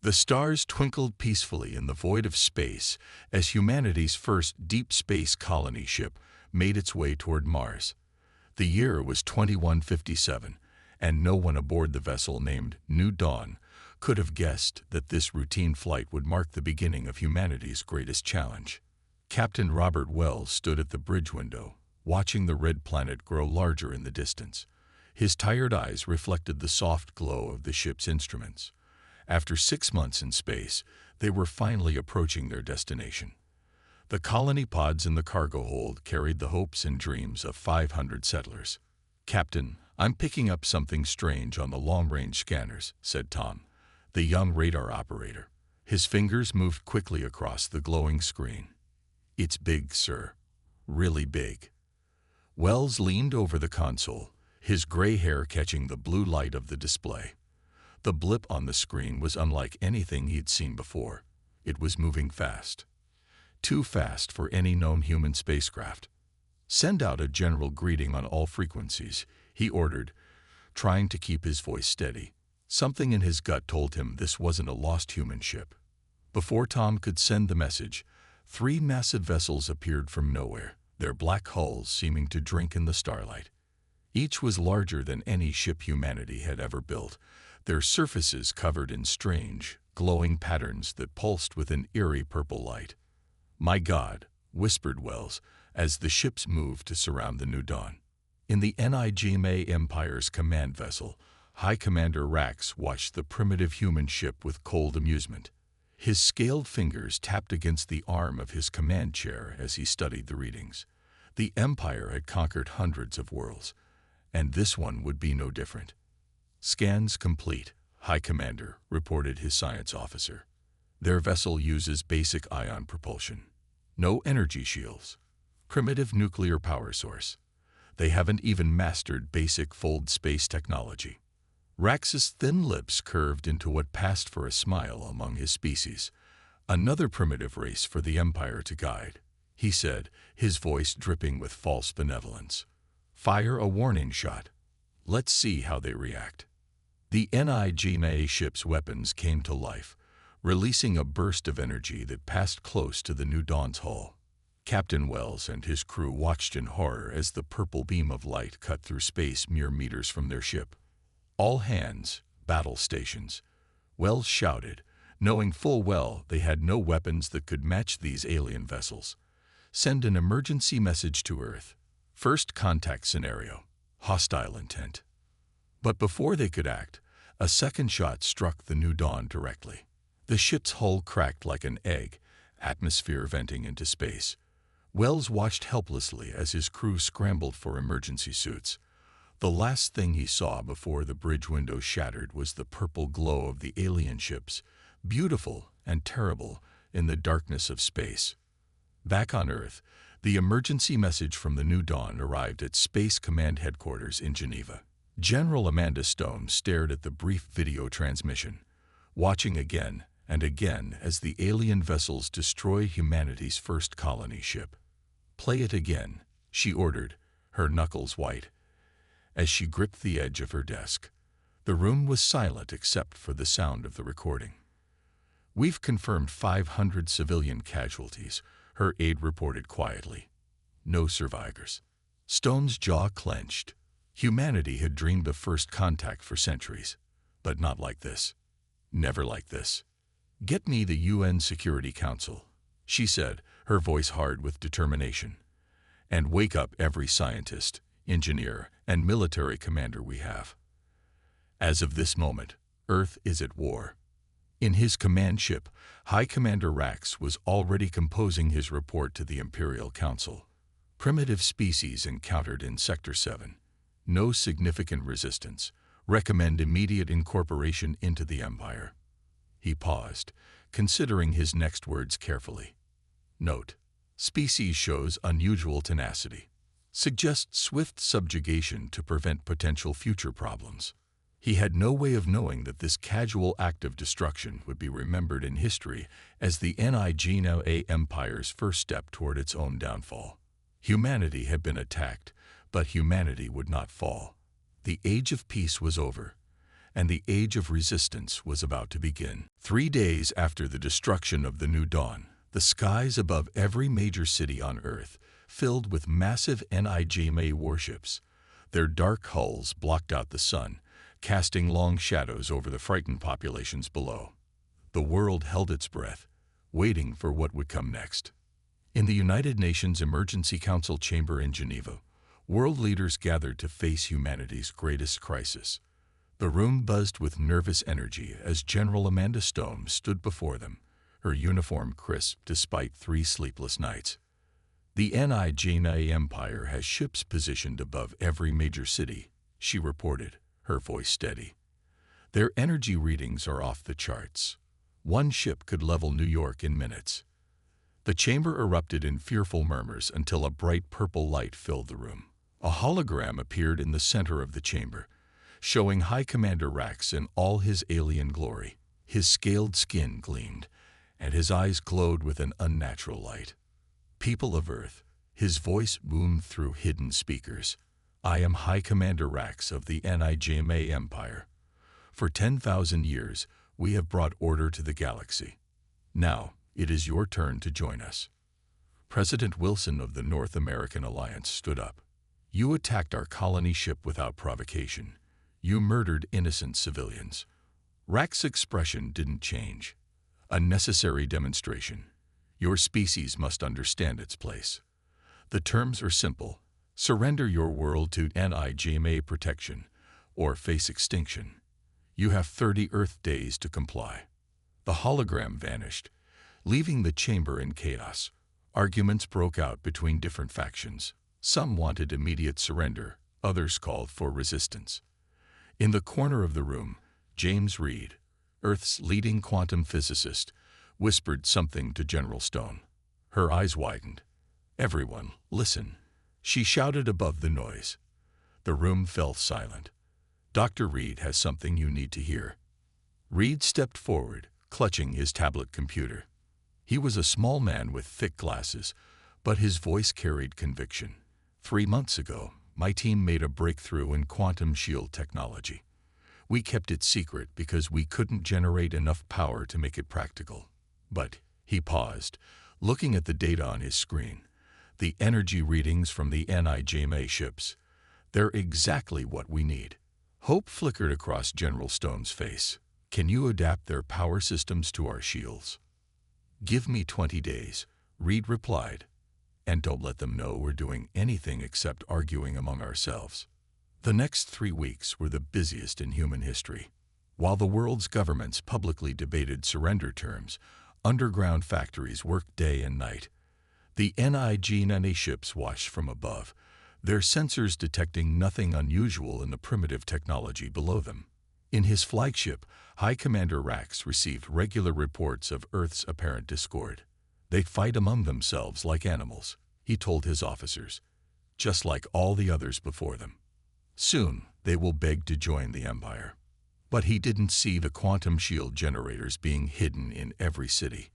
The stars twinkled peacefully in the void of space as humanity's first deep space colony ship made its way toward Mars. The year was 2157, and no one aboard the vessel named New Dawn could have guessed that this routine flight would mark the beginning of humanity's greatest challenge. Captain Robert Wells stood at the bridge window, watching the red planet grow larger in the distance. His tired eyes reflected the soft glow of the ship's instruments. After 6 months in space, they were finally approaching their destination. The colony pods in the cargo hold carried the hopes and dreams of 500 settlers. "Captain, I'm picking up something strange on the long-range scanners," said Tom, the young radar operator. His fingers moved quickly across the glowing screen. "It's big, sir. Really big." Wells leaned over the console, his gray hair catching the blue light of the display. The blip on the screen was unlike anything he'd seen before. It was moving fast. Too fast for any known human spacecraft. "Send out a general greeting on all frequencies," he ordered, trying to keep his voice steady. Something in his gut told him this wasn't a lost human ship. Before Tom could send the message, 3 massive vessels appeared from nowhere, their black hulls seeming to drink in the starlight. Each was larger than any ship humanity had ever built, their surfaces covered in strange, glowing patterns that pulsed with an eerie purple light. "My God," whispered Wells, as the ships moved to surround the New Dawn. In the NIGMA Empire's command vessel, High Commander Rax watched the primitive human ship with cold amusement. His scaled fingers tapped against the arm of his command chair as he studied the readings. The Empire had conquered hundreds of worlds, and this one would be no different. "Scans complete," High Commander reported his science officer. "Their vessel uses basic ion propulsion. No energy shields. Primitive nuclear power source. They haven't even mastered basic fold space technology." Rax's thin lips curved into what passed for a smile among his species. "Another primitive race for the Empire to guide," he said, his voice dripping with false benevolence. "Fire a warning shot. Let's see how they react." The NIGMA ship's weapons came to life, releasing a burst of energy that passed close to the New Dawn's hull. Captain Wells and his crew watched in horror as the purple beam of light cut through space mere meters from their ship. "All hands, battle stations," Wells shouted, knowing full well they had no weapons that could match these alien vessels. "Send an emergency message to Earth. First contact scenario. Hostile intent." But before they could act, a second shot struck the New Dawn directly. The ship's hull cracked like an egg, atmosphere venting into space. Wells watched helplessly as his crew scrambled for emergency suits. The last thing he saw before the bridge window shattered was the purple glow of the alien ships, beautiful and terrible in the darkness of space. Back on Earth, the emergency message from the New Dawn arrived at Space Command Headquarters in Geneva. General Amanda Stone stared at the brief video transmission, watching again and again as the alien vessels destroy humanity's first colony ship. "Play it again," she ordered, her knuckles white, as she gripped the edge of her desk. The room was silent except for the sound of the recording. "We've confirmed 500 civilian casualties," her aide reported quietly. "No survivors." Stone's jaw clenched. Humanity had dreamed of first contact for centuries, but not like this. Never like this. "Get me the UN Security Council," she said, her voice hard with determination. "And wake up every scientist, engineer, and military commander we have. As of this moment, Earth is at war." In his command ship, High Commander Rax was already composing his report to the Imperial Council. "Primitive species encountered in Sector 7. No significant resistance. Recommend immediate incorporation into the Empire." He paused, considering his next words carefully. "Note: species shows unusual tenacity. Suggests swift subjugation to prevent potential future problems." He had no way of knowing that this casual act of destruction would be remembered in history as the NIGMA Empire's first step toward its own downfall. Humanity had been attacked, but humanity would not fall. The age of peace was over, and the Age of Resistance was about to begin. 3 days after the destruction of the New Dawn, the skies above every major city on Earth filled with massive NIGMA warships. Their dark hulls blocked out the sun, casting long shadows over the frightened populations below. The world held its breath, waiting for what would come next. In the United Nations Emergency Council chamber in Geneva, world leaders gathered to face humanity's greatest crisis. The room buzzed with nervous energy as General Amanda Stone stood before them, her uniform crisp despite 3 sleepless nights. The NIGMA Empire has ships positioned above every major city, she reported, her voice steady. Their energy readings are off the charts. One ship could level New York in minutes. The chamber erupted in fearful murmurs until a bright purple light filled the room. A hologram appeared in the center of the chamber, showing High Commander Rax in all his alien glory. His scaled skin gleamed, and his eyes glowed with an unnatural light. People of Earth, his voice boomed through hidden speakers. I am High Commander Rax of the NIGMA Empire. For 10,000 years, we have brought order to the galaxy. Now, it is your turn to join us. President Wilson of the North American Alliance stood up. You attacked our colony ship without provocation. You murdered innocent civilians. Rax's expression didn't change. A necessary demonstration. Your species must understand its place. The terms are simple. Surrender your world to NIGMA protection, or face extinction. You have 30 Earth days to comply. The hologram vanished, leaving the chamber in chaos. Arguments broke out between different factions. Some wanted immediate surrender, others called for resistance. In the corner of the room, James Reed, Earth's leading quantum physicist, whispered something to General Stone. Her eyes widened. Everyone, listen. She shouted above the noise. The room fell silent. Dr. Reed has something you need to hear. Reed stepped forward, clutching his tablet computer. He was a small man with thick glasses, but his voice carried conviction. 3 months ago, my team made a breakthrough in quantum shield technology. We kept it secret because we couldn't generate enough power to make it practical. But, he paused, looking at the data on his screen. The energy readings from the NIGMA ships. They're exactly what we need. Hope flickered across General Stone's face. Can you adapt their power systems to our shields? Give me 20 days, Reed replied. And don't let them know we're doing anything except arguing among ourselves. The next 3 weeks were the busiest in human history. While the world's governments publicly debated surrender terms, underground factories worked day and night. The NIGMA ships watched from above, their sensors detecting nothing unusual in the primitive technology below them. In his flagship, High Commander Rax received regular reports of Earth's apparent discord. They'd fight among themselves like animals, he told his officers, just like all the others before them. Soon, they will beg to join the Empire. But he didn't see the quantum shield generators being hidden in every city.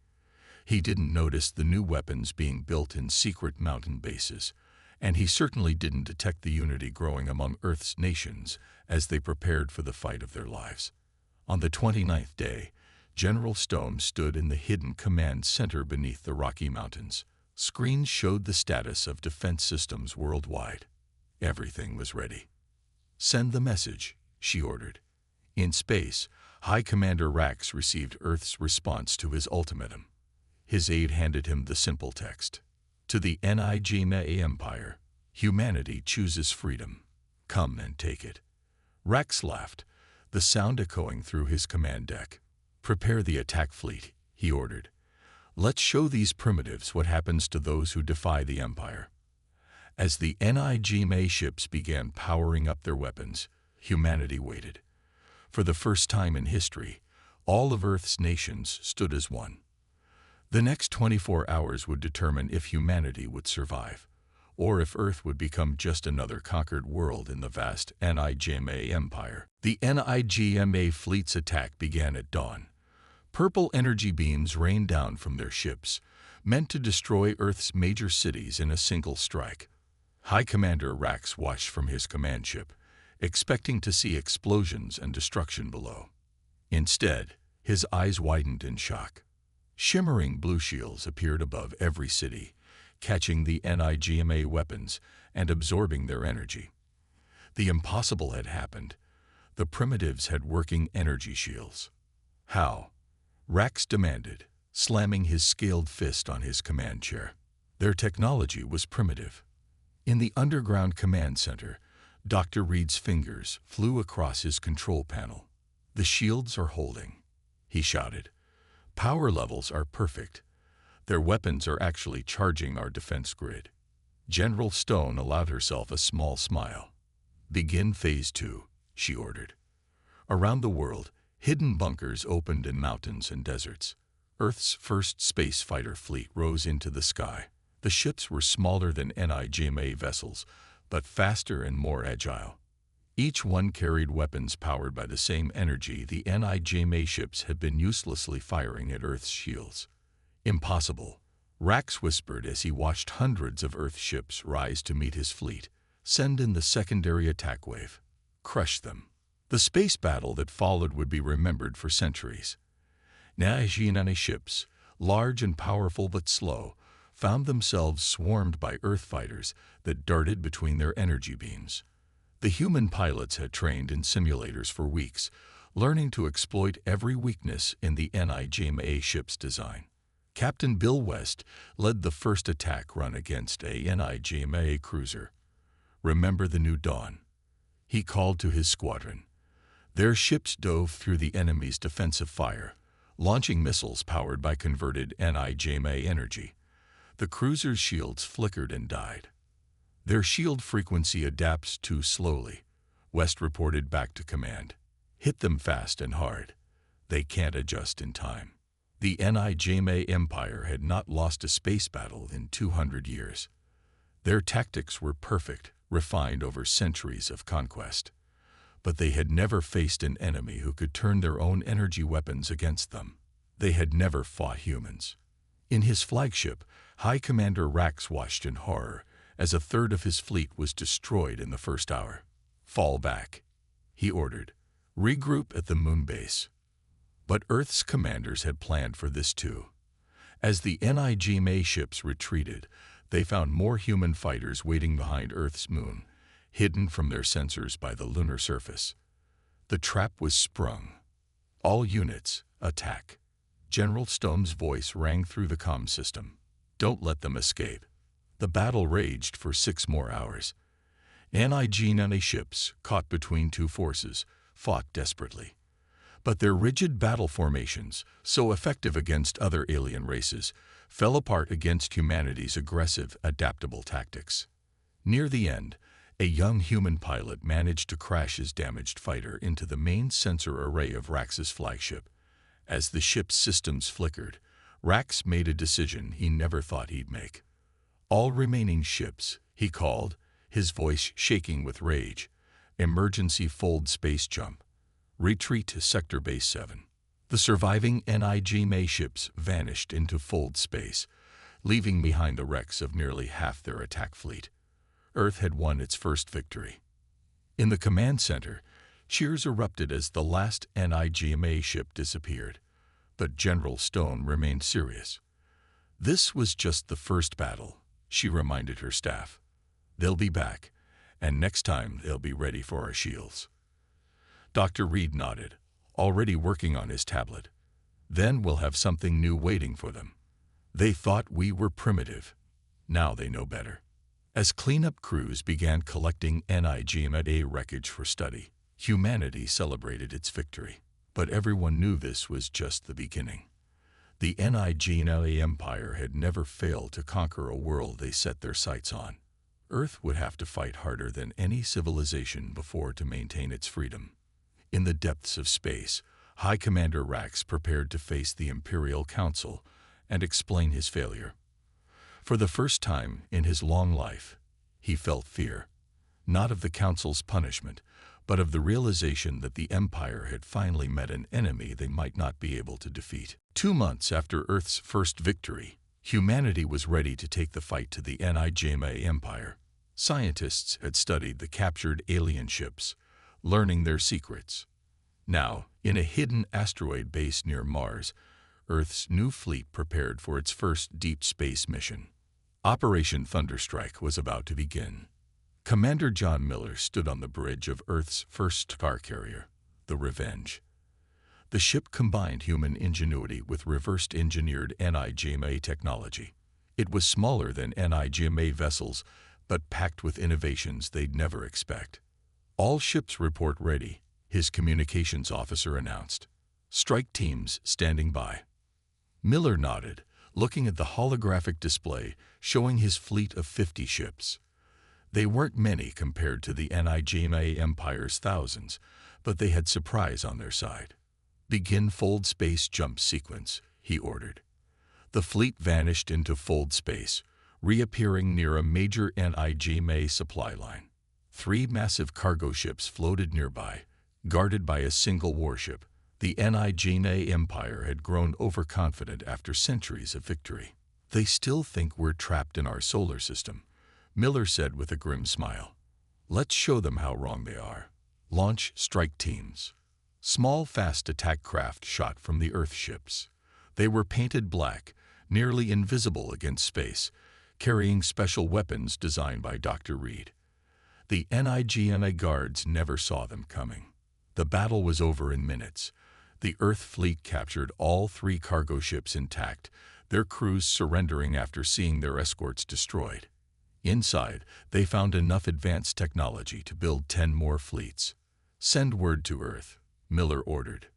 He didn't notice the new weapons being built in secret mountain bases, and he certainly didn't detect the unity growing among Earth's nations as they prepared for the fight of their lives. On the 29th day, General Stone stood in the hidden command center beneath the Rocky Mountains. Screens showed the status of defense systems worldwide. Everything was ready. Send the message, she ordered. In space, High Commander Rax received Earth's response to his ultimatum. His aide handed him the simple text. To the NIGMA Empire, humanity chooses freedom. Come and take it. Rax laughed, the sound echoing through his command deck. Prepare the attack fleet, he ordered. Let's show these primitives what happens to those who defy the Empire. As the NIGMA ships began powering up their weapons, humanity waited. For the first time in history, all of Earth's nations stood as one. The next 24 hours would determine if humanity would survive, or if Earth would become just another conquered world in the vast NIGMA Empire. The NIGMA fleet's attack began at dawn. Purple energy beams rained down from their ships, meant to destroy Earth's major cities in a single strike. High Commander Rax watched from his command ship, expecting to see explosions and destruction below. Instead, his eyes widened in shock. Shimmering blue shields appeared above every city, catching the NIGMA weapons and absorbing their energy. The impossible had happened. The primitives had working energy shields. How? Rax demanded, slamming his scaled fist on his command chair. Their technology was primitive. In the underground command center, Dr. Reed's fingers flew across his control panel. "The shields are holding," he shouted. "Power levels are perfect. Their weapons are actually charging our defense grid." General Stone allowed herself a small smile. "Begin Phase 2, she ordered. Around the world, hidden bunkers opened in mountains and deserts. Earth's first space fighter fleet rose into the sky. The ships were smaller than NIGMA vessels, but faster and more agile. Each one carried weapons powered by the same energy the NIGMA ships had been uselessly firing at Earth's shields. "Impossible," Rax whispered as he watched hundreds of Earth ships rise to meet his fleet. "Send in the secondary attack wave. Crush them." The space battle that followed would be remembered for centuries. NIGMA ships, large and powerful but slow, found themselves swarmed by Earth fighters that darted between their energy beams. The human pilots had trained in simulators for weeks, learning to exploit every weakness in the NIGMA ship's design. Captain Bill West led the first attack run against a NIGMA cruiser. "Remember the new dawn," he called to his squadron. Their ships dove through the enemy's defensive fire, launching missiles powered by converted NIGMA energy. The cruiser's shields flickered and died. "Their shield frequency adapts too slowly," West reported back to command. "Hit them fast and hard. They can't adjust in time." The NIGMA Empire had not lost a space battle in 200 years. Their tactics were perfect, refined over centuries of conquest. But they had never faced an enemy who could turn their own energy weapons against them. They had never fought humans. In his flagship, High Commander Rax watched in horror as a third of his fleet was destroyed in the first hour. "Fall back," he ordered. "Regroup at the moon base." But Earth's commanders had planned for this too. As the NIGMA ships retreated, they found more human fighters waiting behind Earth's moon, hidden from their sensors by the lunar surface. The trap was sprung. "All units, attack." General Stone's voice rang through the comm system. "Don't let them escape." The battle raged for 6 more hours. NIGMA ships, caught between two forces, fought desperately. But their rigid battle formations, so effective against other alien races, fell apart against humanity's aggressive, adaptable tactics. Near the end, a young human pilot managed to crash his damaged fighter into the main sensor array of Rax's flagship. As the ship's systems flickered, Rax made a decision he never thought he'd make. "All remaining ships," he called, his voice shaking with rage. "Emergency fold space jump. Retreat to Sector Base 7. The surviving NIGMA ships vanished into fold space, leaving behind the wrecks of nearly half their attack fleet. Earth had won its first victory. In the command center, cheers erupted as the last NIGMA ship disappeared. But General Stone remained serious. "This was just the first battle," she reminded her staff. "They'll be back, and next time they'll be ready for our shields." Dr. Reed nodded, already working on his tablet. "Then we'll have something new waiting for them. They thought we were primitive. Now they know better." As cleanup crews began collecting NIGMA wreckage for study, humanity celebrated its victory. But everyone knew this was just the beginning. The NIGMA Empire had never failed to conquer a world they set their sights on. Earth would have to fight harder than any civilization before to maintain its freedom. In the depths of space, High Commander Rax prepared to face the Imperial Council and explain his failure. For the first time in his long life, he felt fear, not of the Council's punishment, but of the realization that the Empire had finally met an enemy they might not be able to defeat. 2 months after Earth's first victory, humanity was ready to take the fight to the NIGMA Empire. Scientists had studied the captured alien ships, learning their secrets. Now, in a hidden asteroid base near Mars, Earth's new fleet prepared for its first deep space mission. Operation Thunderstrike was about to begin. Commander John Miller stood on the bridge of Earth's first star carrier, the Revenge. The ship combined human ingenuity with reversed-engineered NIGMA technology. It was smaller than NIGMA vessels, but packed with innovations they'd never expect. "All ships report ready," his communications officer announced. "Strike teams standing by." Miller nodded, looking at the holographic display showing his fleet of 50 ships. They weren't many compared to the NIGMA Empire's thousands, but they had surprise on their side. "Begin fold space jump sequence," he ordered. The fleet vanished into fold space, reappearing near a major NIGMA supply line. 3 massive cargo ships floated nearby, guarded by a single warship. The NIGMA Empire had grown overconfident after centuries of victory. "They still think we're trapped in our solar system," Miller said with a grim smile. "Let's show them how wrong they are. Launch strike teams." Small, fast attack craft shot from the Earth ships. They were painted black, nearly invisible against space, carrying special weapons designed by Dr. Reed. The NIGMA guards never saw them coming. The battle was over in minutes. The Earth fleet captured all 3 cargo ships intact, their crews surrendering after seeing their escorts destroyed. Inside, they found enough advanced technology to build 10 more fleets. "Send word to Earth," Miller ordered.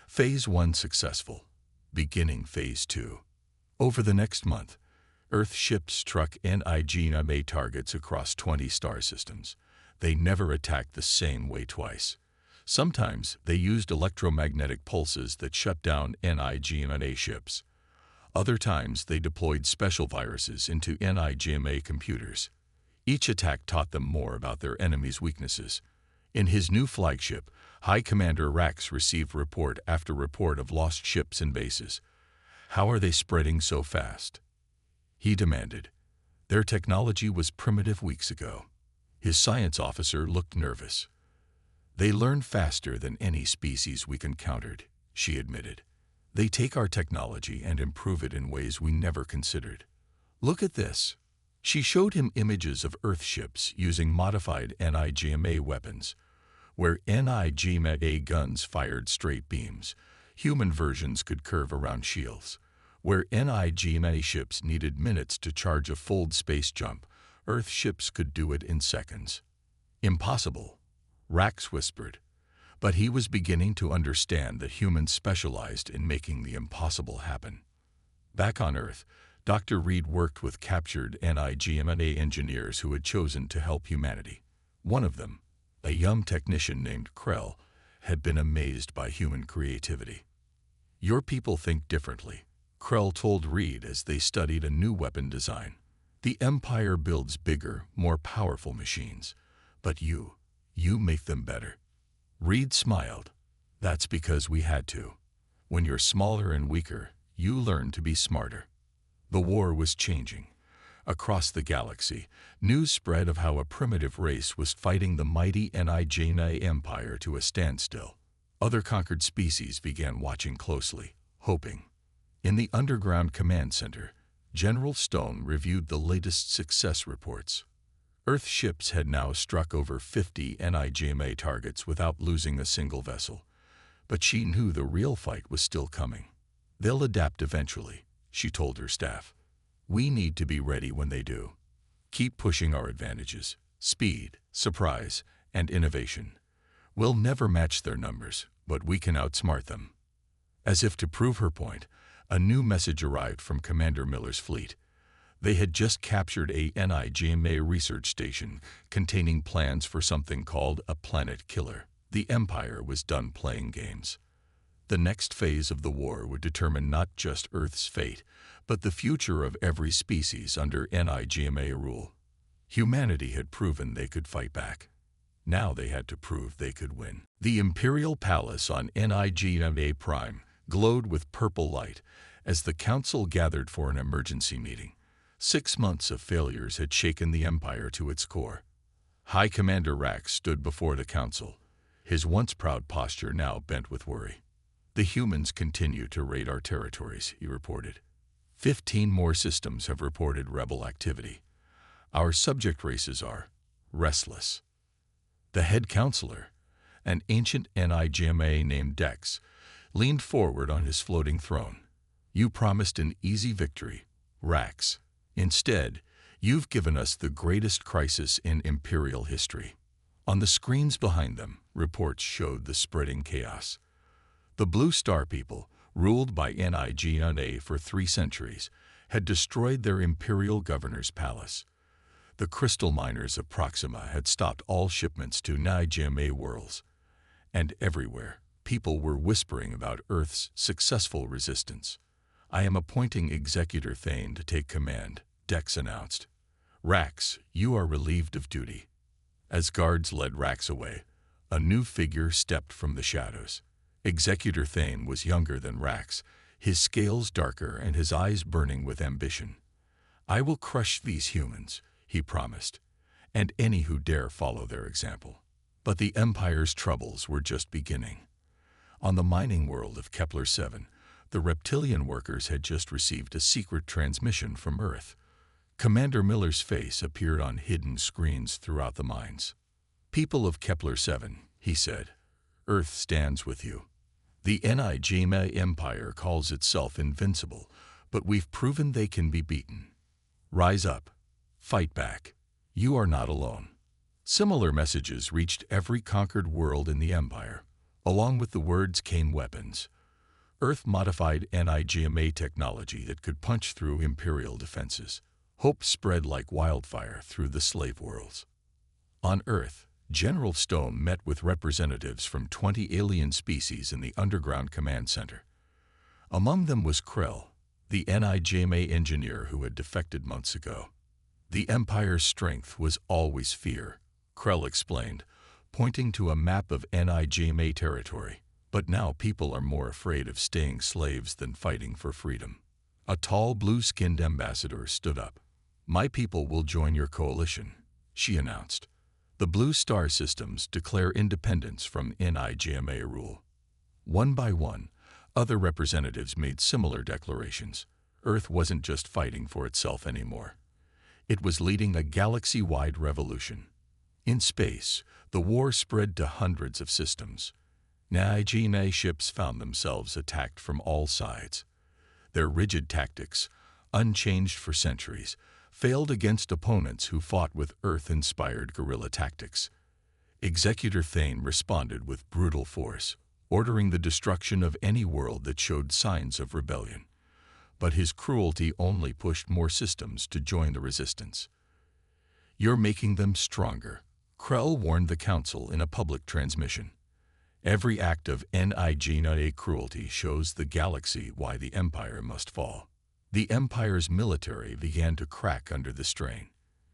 Phase 1 successful. Beginning Phase 2. Over the next month, Earth ships struck NIGMA targets across 20 star systems. They never attacked the same way twice. Sometimes they used electromagnetic pulses that shut down NIGMA ships. Other times they deployed special viruses into NIGMA computers. Each attack taught them more about their enemy's weaknesses. In his new flagship, High Commander Rax received report after report of lost ships and bases. "How are they spreading so fast?" he demanded. "Their technology was primitive weeks ago." His science officer looked nervous. "They learn faster than any species we've encountered," she admitted. "They take our technology and improve it in ways we never considered. Look at this." She showed him images of Earth ships using modified NIGMA weapons. Where NIGMA guns fired straight beams, human versions could curve around shields. Where NIGMA ships needed minutes to charge a fold space jump, Earth ships could do it in seconds. "Impossible," Rax whispered. But he was beginning to understand that humans specialized in making the impossible happen. Back on Earth, Dr. Reed worked with captured NIGMA engineers who had chosen to help humanity. One of them, a young technician named Krell, had been amazed by human creativity. "Your people think differently," Krell told Reed as they studied a new weapon design. "The Empire builds bigger, more powerful machines, but you make them better." Reed smiled. "That's because we had to. When you're smaller and weaker, you learn to be smarter." The war was changing. Across the galaxy, news spread of how a primitive race was fighting the mighty NIGMA Empire to a standstill. Other conquered species began watching closely, hoping. In the underground command center, General Stone reviewed the latest success reports. Earth ships had now struck over 50 NIGMA targets without losing a single vessel. But she knew the real fight was still coming. "They'll adapt eventually," she told her staff. "We need to be ready when they do. Keep pushing our advantages: speed, surprise, and innovation. We'll never match their numbers, but we can outsmart them." As if to prove her point, a new message arrived from Commander Miller's fleet. They had just captured a NIGMA research station containing plans for something called a planet killer. The Empire was done playing games. The next phase of the war would determine not just Earth's fate, but the future of every species under NIGMA rule. Humanity had proven they could fight back. Now they had to prove they could win. The Imperial Palace on NIGMA Prime glowed with purple light as the Council gathered for an emergency meeting. 6 months of failures had shaken the Empire to its core. High Commander Rax stood before the Council, his once proud posture now bent with worry. "The humans continue to raid our territories," he reported. 15 more systems have reported rebel activity. Our subject races are restless." The head counselor, an ancient NIGMA named Dex, leaned forward on his floating throne. "You promised an easy victory, Rax. Instead, you've given us the greatest crisis in Imperial history." On the screens behind them, reports showed the spreading chaos. The Blue Star people, ruled by NIGMA for 3 centuries, had destroyed their Imperial governor's palace. The crystal miners of Proxima had stopped all shipments to NIGMA worlds. And everywhere, people were whispering about Earth's successful resistance. "I am appointing Executor Thane to take command," Dex announced. "Rax, you are relieved of duty." As guards led Rax away, a new figure stepped from the shadows. Executor Thane was younger than Rax, his scales darker and his eyes burning with ambition. "I will crush these humans," he promised, "and any who dare follow their example." But the Empire's troubles were just beginning. On the mining world of Kepler 7, the reptilian workers had just received a secret transmission from Earth. Commander Miller's face appeared on hidden screens throughout the mines. "People of Kepler 7, he said, "Earth stands with you. The NIGMA Empire calls itself invincible, but we've proven they can be beaten. Rise up. Fight back. You are not alone." Similar messages reached every conquered world in the Empire. Along with the words came weapons. Earth-modified NIGMA technology that could punch through Imperial defenses. Hope spread like wildfire through the slave worlds. On Earth, General Stone met with representatives from 20 alien species in the underground command center. Among them was Krell, the NIGMA engineer who had defected months ago. "The Empire's strength was always fear," Krell explained, pointing to a map of NIGMA territory. "But now people are more afraid of staying slaves than fighting for freedom." A tall, blue-skinned ambassador stood up. "My people will join your coalition," she announced. "The Blue Star systems declare independence from NIGMA rule." One by one, other representatives made similar declarations. Earth wasn't just fighting for itself anymore. It was leading a galaxy-wide revolution. In space, the war spread to hundreds of systems. NIGMA ships found themselves attacked from all sides. Their rigid tactics, unchanged for centuries, failed against opponents who fought with Earth-inspired guerrilla tactics. Executor Thane responded with brutal force, ordering the destruction of any world that showed signs of rebellion. But his cruelty only pushed more systems to join the resistance. "You're making them stronger," Krell warned the Council in a public transmission. "Every act of NIGMA cruelty shows the galaxy why the Empire must fall." The Empire's military began to crack under the strain.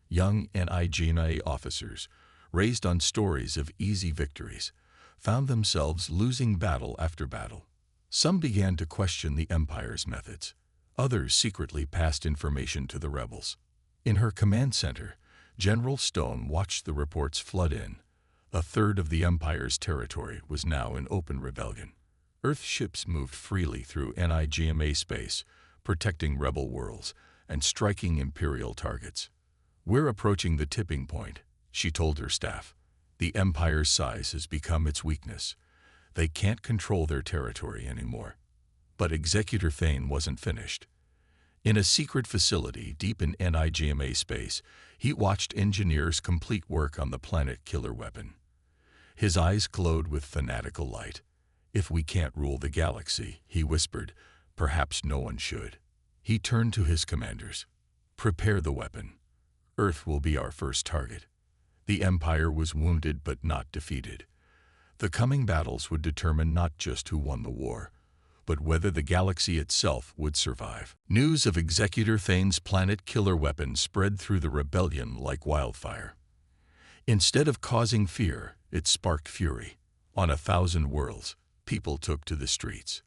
Young NIGMA officers, raised on stories of easy victories, found themselves losing battle after battle. Some began to question the Empire's methods. Others secretly passed information to the rebels. In her command center, General Stone watched the reports flood in. A third of the Empire's territory was now in open rebellion. Earth ships moved freely through NIGMA space, protecting rebel worlds and striking Imperial targets. "We're approaching the tipping point," she told her staff. "The Empire's size has become its weakness. They can't control their territory anymore." But Executor Thane wasn't finished. In a secret facility deep in NIGMA space, he watched engineers complete work on the planet killer weapon. His eyes glowed with fanatical light. "If we can't rule the galaxy," he whispered, "perhaps no one should." He turned to his commanders. "Prepare the weapon. Earth will be our first target." The Empire was wounded but not defeated. The coming battles would determine not just who won the war, but whether the galaxy itself would survive. News of Executor Thane's planet killer weapon spread through the rebellion like wildfire. Instead of causing fear, it sparked fury. On 1,000 worlds, people took to the streets.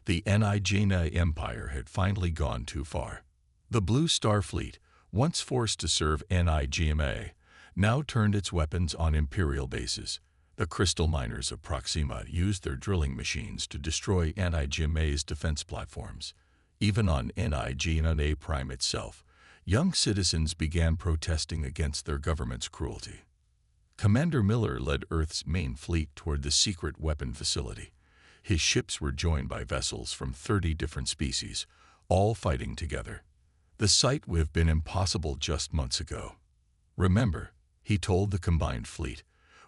The NIGMA Empire had finally gone too far. The Blue Star Fleet, once forced to serve NIGMA, now turned its weapons on Imperial bases. The crystal miners of Proxima used their drilling machines to destroy NIGMA's defense platforms. Even on NIGMA Prime itself, young citizens began protesting against their government's cruelty. Commander Miller led Earth's main fleet toward the secret weapon facility. His ships were joined by vessels from 30 different species, all fighting together. The sight would have been impossible just months ago. Remember, he told the combined fleet,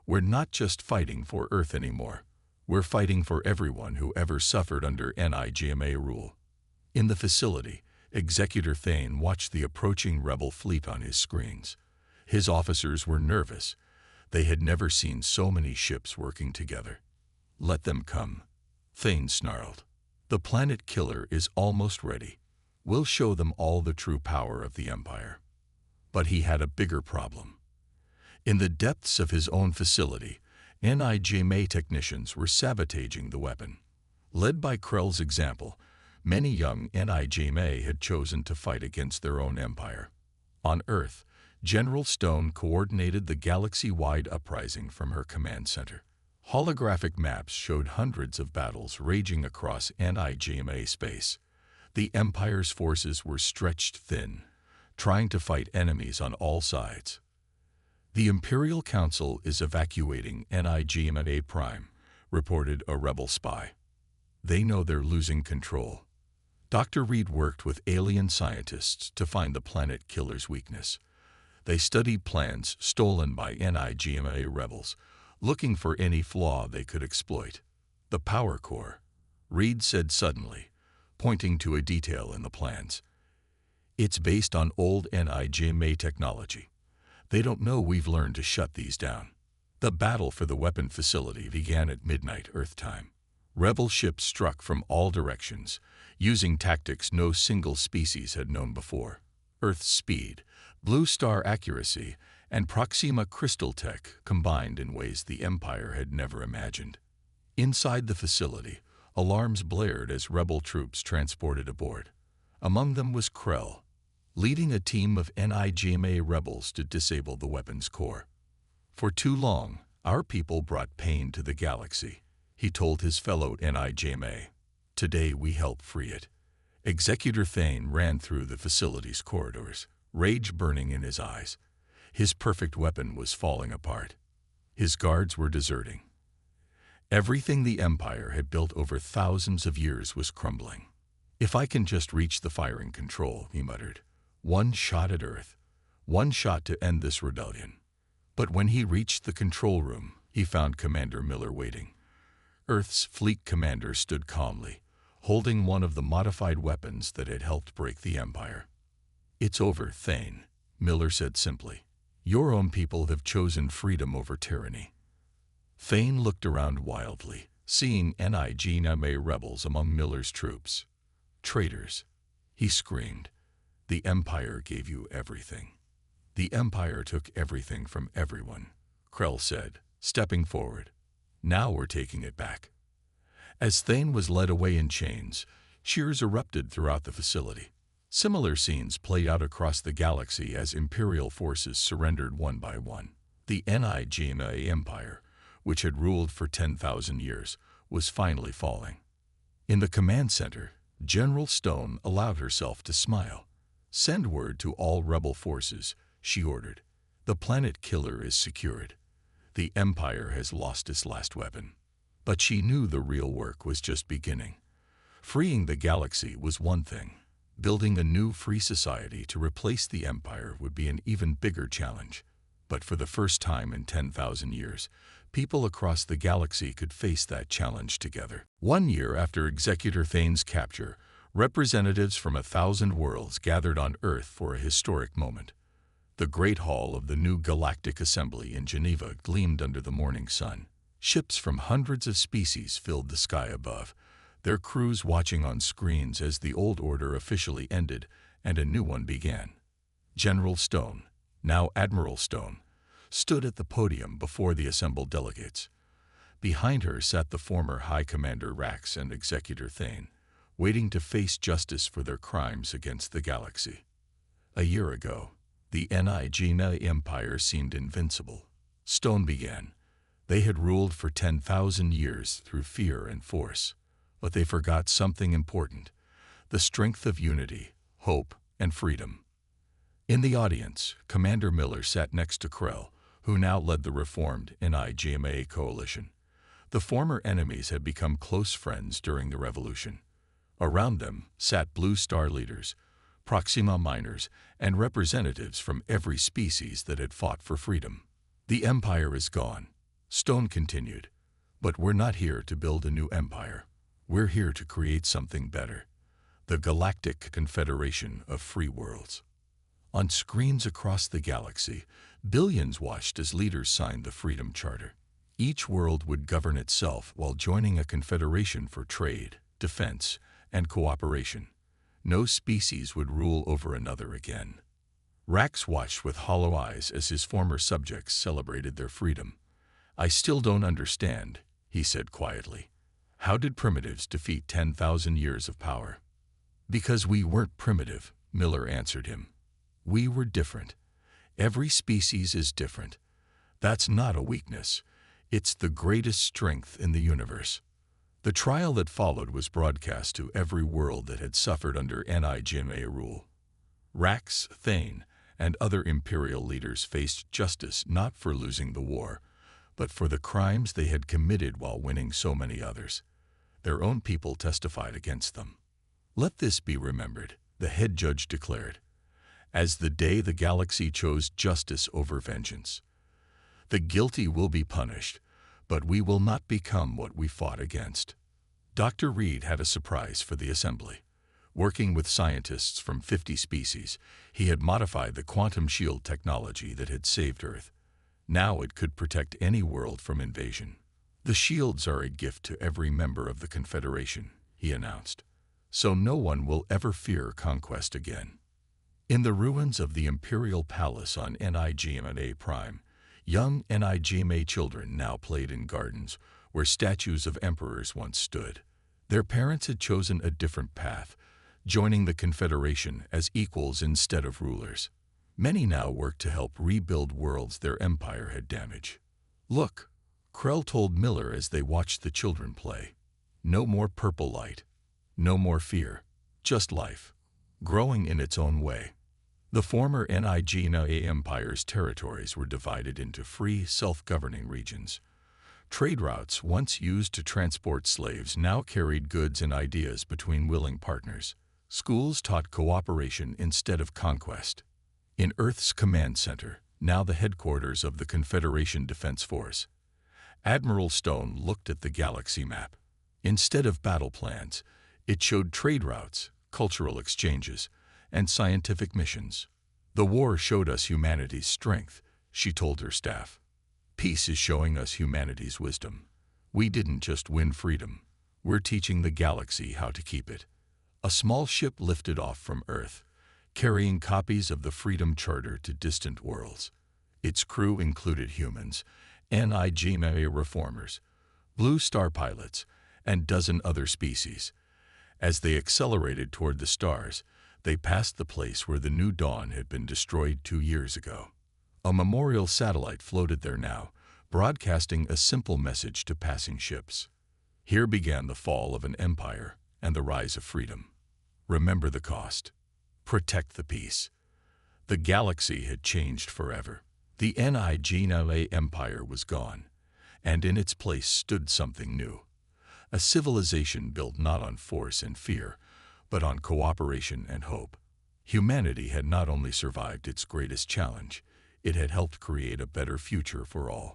we're not just fighting for Earth anymore. We're fighting for everyone who ever suffered under NIGMA rule. In the facility, Executor Thane watched the approaching rebel fleet on his screens. His officers were nervous. They had never seen so many ships working together. Let them come, Thane snarled. The planet killer is almost ready. We'll show them all the true power of the Empire. But he had a bigger problem. In the depths of his own facility, NIGMA technicians were sabotaging the weapon. Led by Krell's example, many young NIGMA had chosen to fight against their own empire. On Earth, General Stone coordinated the galaxy-wide uprising from her command center. Holographic maps showed hundreds of battles raging across NIGMA space. The Empire's forces were stretched thin, trying to fight enemies on all sides. The Imperial Council is evacuating NIGMA Prime, reported a rebel spy. They know they're losing control. Dr. Reed worked with alien scientists to find the planet killer's weakness. They studied plans stolen by NIGMA rebels, looking for any flaw they could exploit. The power core, Reed said suddenly, pointing to a detail in the plans. It's based on old NIGMA technology. They don't know we've learned to shut these down. The battle for the weapon facility began at midnight Earth time. Rebel ships struck from all directions, using tactics no single species had known before. Earth's speed, blue star accuracy, and Proxima crystal tech combined in ways the Empire had never imagined. Inside the facility, alarms blared as rebel troops transported aboard. Among them was Krell, leading a team of NIGMA rebels to disable the weapon's core. For too long, our people brought pain to the galaxy, he told his fellow NIGMA. Today we help free it. Executor Thane ran through the facility's corridors, rage burning in his eyes. His perfect weapon was falling apart. His guards were deserting. Everything the Empire had built over thousands of years was crumbling. If I can just reach the firing control, he muttered. One shot at Earth. One shot to end this rebellion. But when he reached the control room, he found Commander Miller waiting. Earth's fleet commander stood calmly, holding one of the modified weapons that had helped break the Empire. It's over, Thane, Miller said simply. Your own people have chosen freedom over tyranny. Thane looked around wildly, seeing NIGMA rebels among Miller's troops. Traitors, he screamed. The Empire gave you everything. The Empire took everything from everyone, Krell said, stepping forward. Now we're taking it back. As Thane was led away in chains, cheers erupted throughout the facility. Similar scenes played out across the galaxy as Imperial forces surrendered one by one. The NIGMA Empire, which had ruled for 10,000 years, was finally falling. In the command center, General Stone allowed herself to smile. Send word to all rebel forces, she ordered. The planet killer is secured. The Empire has lost its last weapon. But she knew the real work was just beginning. Freeing the galaxy was one thing. Building a new free society to replace the Empire would be an even bigger challenge. But for the first time in 10,000 years, people across the galaxy could face that challenge together. 1 year after Executor Thane's capture, representatives from 1,000 worlds gathered on Earth for a historic moment. The Great Hall of the new Galactic Assembly in Geneva gleamed under the morning sun. Ships from hundreds of species filled the sky above, their crews watching on screens as the old order officially ended and a new one began. General Stone, now Admiral Stone, stood at the podium before the assembled delegates. Behind her sat the former High Commander Rax and Executor Thane, waiting to face justice for their crimes against the galaxy. A year ago, the NIGMA Empire seemed invincible. Stone began. They had ruled for 10,000 years through fear and force, but they forgot something important: the strength of unity, hope, and freedom. In the audience, Commander Miller sat next to Krell, who now led the reformed NIGMA coalition. The former enemies had become close friends during the revolution. Around them sat Blue Star leaders, Proxima miners, and representatives from every species that had fought for freedom. "The Empire is gone," Stone continued, "but we're not here to build a new empire. We're here to create something better: the Galactic Confederation of Free Worlds." On screens across the galaxy, billions watched as leaders signed the Freedom Charter. Each world would govern itself while joining a confederation for trade, defense, and cooperation. No species would rule over another again. Rax watched with hollow eyes as his former subjects celebrated their freedom. "I still don't understand," he said quietly. "How did primitives defeat 10,000 years of power?" "Because we weren't primitive," Miller answered him. "We were different. Every species is different. That's not a weakness. It's the greatest strength in the universe." The trial that followed was broadcast to every world that had suffered under NIGMA rule. Rax, Thane, and other Imperial leaders faced justice not for losing the war, but for the crimes they had committed while winning so many others. Their own people testified against them. "Let this be remembered," the head judge declared, "as the day the galaxy chose justice over vengeance. The guilty will be punished, but we will not become what we fought against." Dr. Reed had a surprise for the assembly. Working with scientists from 50 species, he had modified the quantum shield technology that had saved Earth. Now it could protect any world from invasion. "The shields are a gift to every member of the Confederation," he announced, "so no one will ever fear conquest again." In the ruins of the Imperial Palace on NIGMA Prime, young NIGMA children now played in gardens where statues of emperors once stood. Their parents had chosen a different path, joining the Confederation as equals instead of rulers. Many now worked to help rebuild worlds their empire had damaged. "Look," Krell told Miller as they watched the children play. "No more purple light. No more fear. Just life, growing in its own way." The former NIGMA Empire's territories were divided into free, self-governing regions. Trade routes once used to transport slaves now carried goods and ideas between willing partners. Schools taught cooperation instead of conquest. In Earth's command center, now the headquarters of the Confederation Defense Force, Admiral Stone looked at the galaxy map. Instead of battle plans, it showed trade routes, cultural exchanges, and scientific missions. "The war showed us humanity's strength," she told her staff. "Peace is showing us humanity's wisdom. We didn't just win freedom. We're teaching the galaxy how to keep it." A small ship lifted off from Earth, carrying copies of the Freedom Charter to distant worlds. Its crew included humans, NIGMA reformers, Blue Star pilots, and a dozen other species. As they accelerated toward the stars, they passed the place where the New Dawn had been destroyed 2 years ago. A memorial satellite floated there now, broadcasting a simple message to passing ships. Here began the fall of an empire and the rise of freedom. Remember the cost. Protect the peace. The galaxy had changed forever. The NIGMA Empire was gone, and in its place stood something new. A civilization built not on force and fear, but on cooperation and hope. Humanity had not only survived its greatest challenge, it had helped create a better future for all.